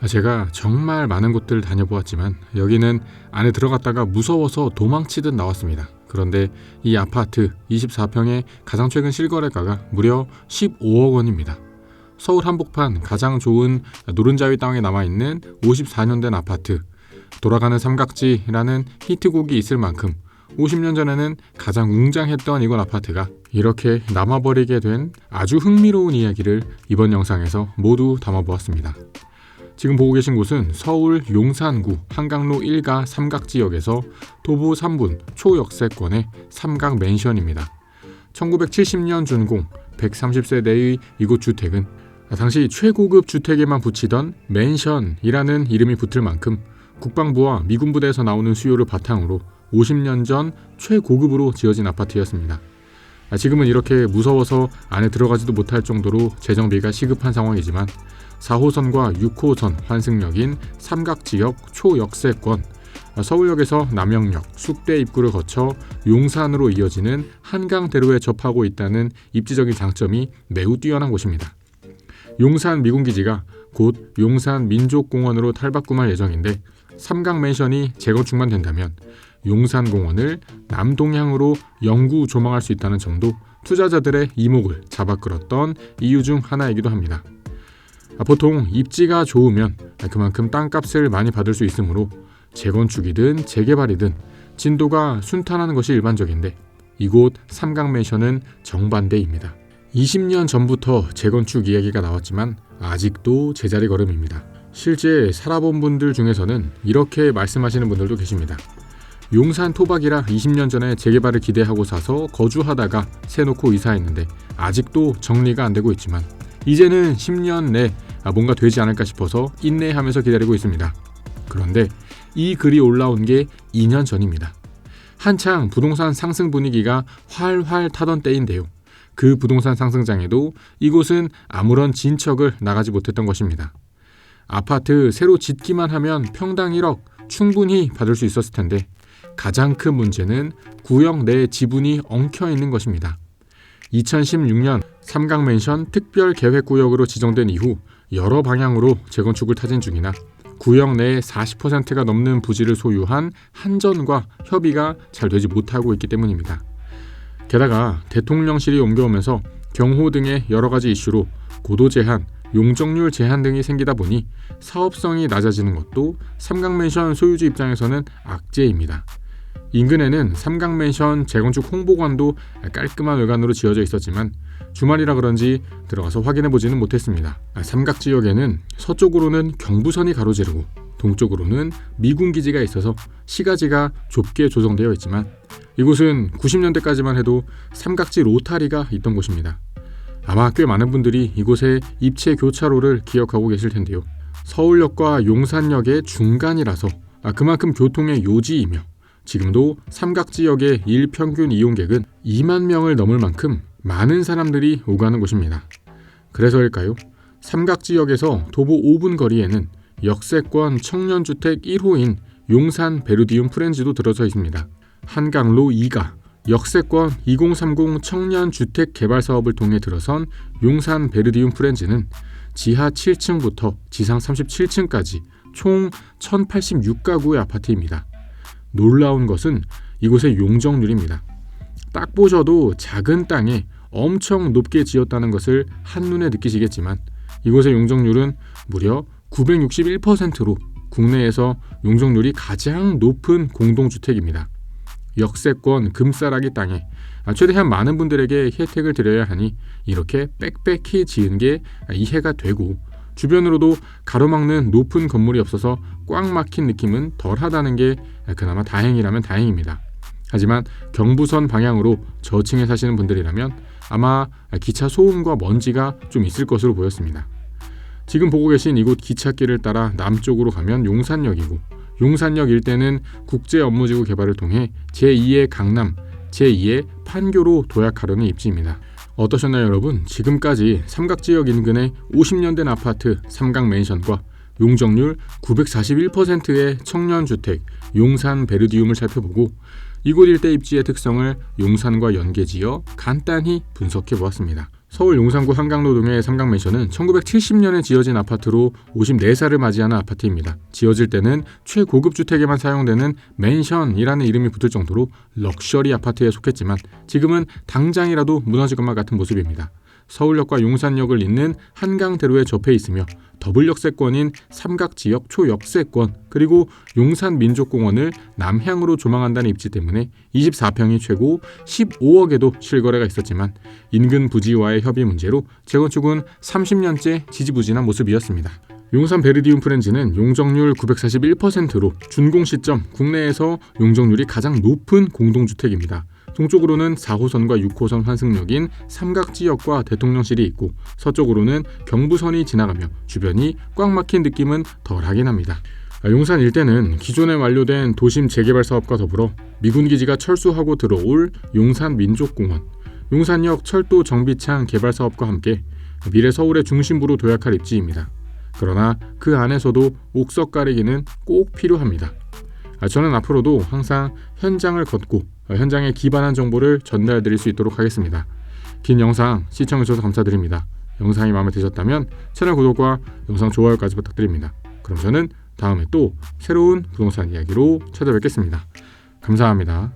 제가 정말 많은 곳들 다녀보았지만 여기는 안에 들어갔다가 무서워서 도망치듯 나왔습니다. 그런데 이 아파트 24평의 가장 최근 실거래가가 무려 15억 원입니다. 서울 한복판 가장 좋은 노른자위 땅에 남아있는 54년 된 아파트. 돌아가는 삼각지라는 히트곡이 있을 만큼 50년 전에는 가장 웅장했던 이곳 아파트가 이렇게 남아버리게 된 아주 흥미로운 이야기를 이번 영상에서 모두 담아보았습니다. 지금 보고 계신 곳은 서울 용산구 한강로 1가 삼각지역에서 도보 3분 초역세권의 삼각맨션입니다. 1970년 준공 130세대의 이곳 주택은 당시 최고급 주택에만 붙이던 맨션이라는 이름이 붙을 만큼 국방부와 미군 부대에서 나오는 수요를 바탕으로 50년 전 최고급으로 지어진 아파트였습니다. 지금은 이렇게 무서워서 안에 들어가지도 못할 정도로 재정비가 시급한 상황이지만 4호선과 6호선 환승역인 삼각지역 초역세권, 서울역에서 남영역, 숙대 입구를 거쳐 용산으로 이어지는 한강대로에 접하고 있다는 입지적인 장점이 매우 뛰어난 곳입니다. 용산 미군기지가 곧 용산 민족공원으로 탈바꿈할 예정인데 삼각맨션이 재건축만 된다면 용산공원을 남동향으로 영구 조망할 수 있다는 점도 투자자들의 이목을 잡아끌었던 이유 중 하나이기도 합니다. 보통 입지가 좋으면 그만큼 땅값을 많이 받을 수 있으므로 재건축이든 재개발이든 진도가 순탄하는 것이 일반적인데 이곳 삼각맨션은 정반대입니다. 20년 전부터 재건축 이야기가 나왔지만 아직도 제자리 걸음입니다. 실제 살아본 분들 중에서는 이렇게 말씀하시는 분들도 계십니다. 용산 토박이라 20년 전에 재개발을 기대하고 사서 거주하다가 새놓고 이사했는데 아직도 정리가 안 되고 있지만 이제는 10년 내 뭔가 되지 않을까 싶어서 인내하면서 기다리고 있습니다. 그런데 이 글이 올라온 게 2년 전입니다. 한창 부동산 상승 분위기가 활활 타던 때인데요. 그 부동산 상승장에도 이곳은 아무런 진척을 나가지 못했던 것입니다. 아파트 새로 짓기만 하면 평당 1억 충분히 받을 수 있었을 텐데 가장 큰 문제는 구역 내 지분이 엉켜있는 것입니다. 2016년 삼각맨션 특별계획구역으로 지정된 이후 여러 방향으로 재건축을 타진 중이나 구역 내 40%가 넘는 부지를 소유한 한전과 협의가 잘 되지 못하고 있기 때문입니다. 게다가 대통령실이 옮겨오면서 경호 등의 여러 가지 이슈로 고도 제한, 용적률 제한 등이 생기다 보니 사업성이 낮아지는 것도 삼각맨션 소유주 입장에서는 악재입니다. 인근에는 삼각맨션 재건축 홍보관도 깔끔한 외관으로 지어져 있었지만 주말이라 그런지 들어가서 확인해보지는 못했습니다. 삼각지역에는 서쪽으로는 경부선이 가로지르고 동쪽으로는 미군기지가 있어서 시가지가 좁게 조성되어 있지만 이곳은 90년대까지만 해도 삼각지 로타리가 있던 곳입니다. 아마 꽤 많은 분들이 이곳의 입체 교차로를 기억하고 계실 텐데요. 서울역과 용산역의 중간이라서 그만큼 교통의 요지이며 지금도 삼각지역의 일평균 이용객은 2만 명을 넘을 만큼 많은 사람들이 오가는 곳입니다. 그래서일까요? 삼각지역에서 도보 5분 거리에는 역세권 청년주택 1호인 용산 베르디움 프렌즈도 들어서 있습니다. 한강로 2가 역세권 2030 청년주택 개발 사업을 통해 들어선 용산 베르디움 프렌즈는 지하 7층부터 지상 37층까지 총 1086가구의 아파트입니다. 놀라운 것은 이곳의 용적률입니다. 딱 보셔도 작은 땅에 엄청 높게 지었다는 것을 한눈에 느끼시겠지만 이곳의 용적률은 무려 961%로 국내에서 용적률이 가장 높은 공동주택입니다. 역세권 금싸라기 땅에 최대한 많은 분들에게 혜택을 드려야 하니 이렇게 빽빽히 지은 게 이해가 되고 주변으로도 가로막는 높은 건물이 없어서 꽉 막힌 느낌은 덜하다는 게 그나마 다행이라면 다행입니다. 하지만 경부선 방향으로 저층에 사시는 분들이라면 아마 기차 소음과 먼지가 좀 있을 것으로 보였습니다. 지금 보고 계신 이곳 기찻길을 따라 남쪽으로 가면 용산역이고 용산역 일대는 국제업무지구 개발을 통해 제2의 강남, 제2의 판교로 도약하려는 입지입니다. 어떠셨나요 여러분? 지금까지 삼각지역 인근의 50년 된 아파트 삼각맨션과 용적률 941%의 청년주택 용산 베르디움을 살펴보고 이곳 일대 입지의 특성을 용산과 연계지어 간단히 분석해 보았습니다. 서울 용산구 한강로동의 삼강맨션은 1970년에 지어진 아파트로 54살을 맞이하는 아파트입니다. 지어질 때는 최고급 주택에만 사용되는 맨션이라는 이름이 붙을 정도로 럭셔리 아파트에 속했지만 지금은 당장이라도 무너질 것만 같은 모습입니다. 서울역과 용산역을 잇는 한강대로에 접해 있으며 더블 역세권인 삼각지역 초역세권 그리고 용산민족공원을 남향으로 조망한다는 입지 때문에 24평이 최고 15억에도 실거래가 있었지만 인근 부지와의 협의 문제로 재건축은 30년째 지지부진한 모습이었습니다. 용산 베르디움 프렌즈는 용적률 941%로 준공 시점 국내에서 용적률이 가장 높은 공동주택입니다. 동쪽으로는 4호선과 6호선 환승역인 삼각지역과 대통령실이 있고 서쪽으로는 경부선이 지나가며 주변이 꽉 막힌 느낌은 덜하긴 합니다. 용산 일대는 기존에 완료된 도심 재개발 사업과 더불어 미군기지가 철수하고 들어올 용산민족공원, 용산역 철도 정비창 개발 사업과 함께 미래 서울의 중심부로 도약할 입지입니다. 그러나 그 안에서도 옥석 가리기는 꼭 필요합니다. 저는 앞으로도 항상 현장을 걷고 현장에 기반한 정보를 전달드릴 수 있도록 하겠습니다. 긴 영상 시청해주셔서 감사드립니다. 영상이 마음에 드셨다면 채널 구독과 영상 좋아요까지 부탁드립니다. 그럼 저는 다음에 또 새로운 부동산 이야기로 찾아뵙겠습니다. 감사합니다.